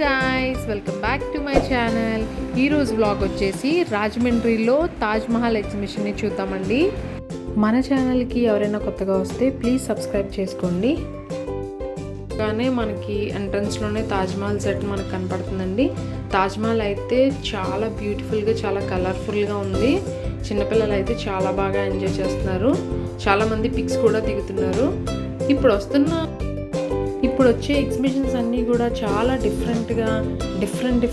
Guys, welcome back to my channel. ఈరోజు vlog వచ్చేసి రాజమండ్రిలో తాజ్ మహల్ ఎగ్జిబిషన్ని చూద్దామండి. మన ఛానల్కి ఎవరైనా కొత్తగా వస్తే ప్లీజ్ సబ్స్క్రైబ్ చేసుకోండి. కానీ మనకి ఎంట్రన్స్లోనే తాజ్ మహల్ సెట్ మనకు కనపడుతుందండి. తాజ్ మహల్ అయితే చాలా బ్యూటిఫుల్గా, చాలా కలర్ఫుల్గా ఉంది. చిన్నపిల్లలు అయితే చాలా బాగా ఎంజాయ్ చేస్తున్నారు. చాలామంది పిక్స్ కూడా దిగుతున్నారు. ఇప్పుడు వచ్చే ఎగ్జిబిషన్స్ అన్నీ కూడా చాలా డిఫరెంట్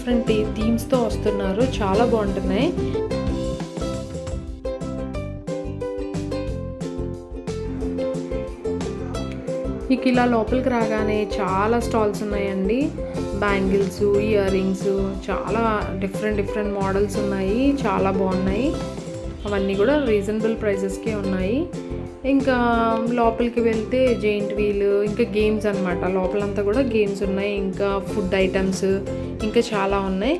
థీమ్స్తో వస్తున్నారు. చాలా బాగుంటున్నాయి. ఇక ఇలా లోపలికి రాగానే చాలా స్టాల్స్ ఉన్నాయండి. బ్యాంగిల్స్, ఇయర్ రింగ్స్, చాలా డిఫరెంట్ మోడల్స్ ఉన్నాయి. చాలా బాగున్నాయి. అవన్నీ కూడా రీజనబుల్ ప్రైజెస్కే ఉన్నాయి. ఇంకా లోపలికి వెళ్తే జెయింట్ వీల్, ఇంకా గేమ్స్ అనమాట. లోపలంతా కూడా గేమ్స్ ఉన్నాయి. ఇంకా ఫుడ్ ఐటమ్స్ ఇంకా చాలా ఉన్నాయి.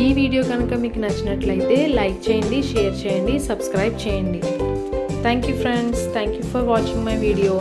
ఈ వీడియో కనుక మీకు నచ్చినట్లయితే లైక్ చేయండి, షేర్ చేయండి, సబ్స్క్రైబ్ చేయండి. Thank you friends. Thank you for watching my video.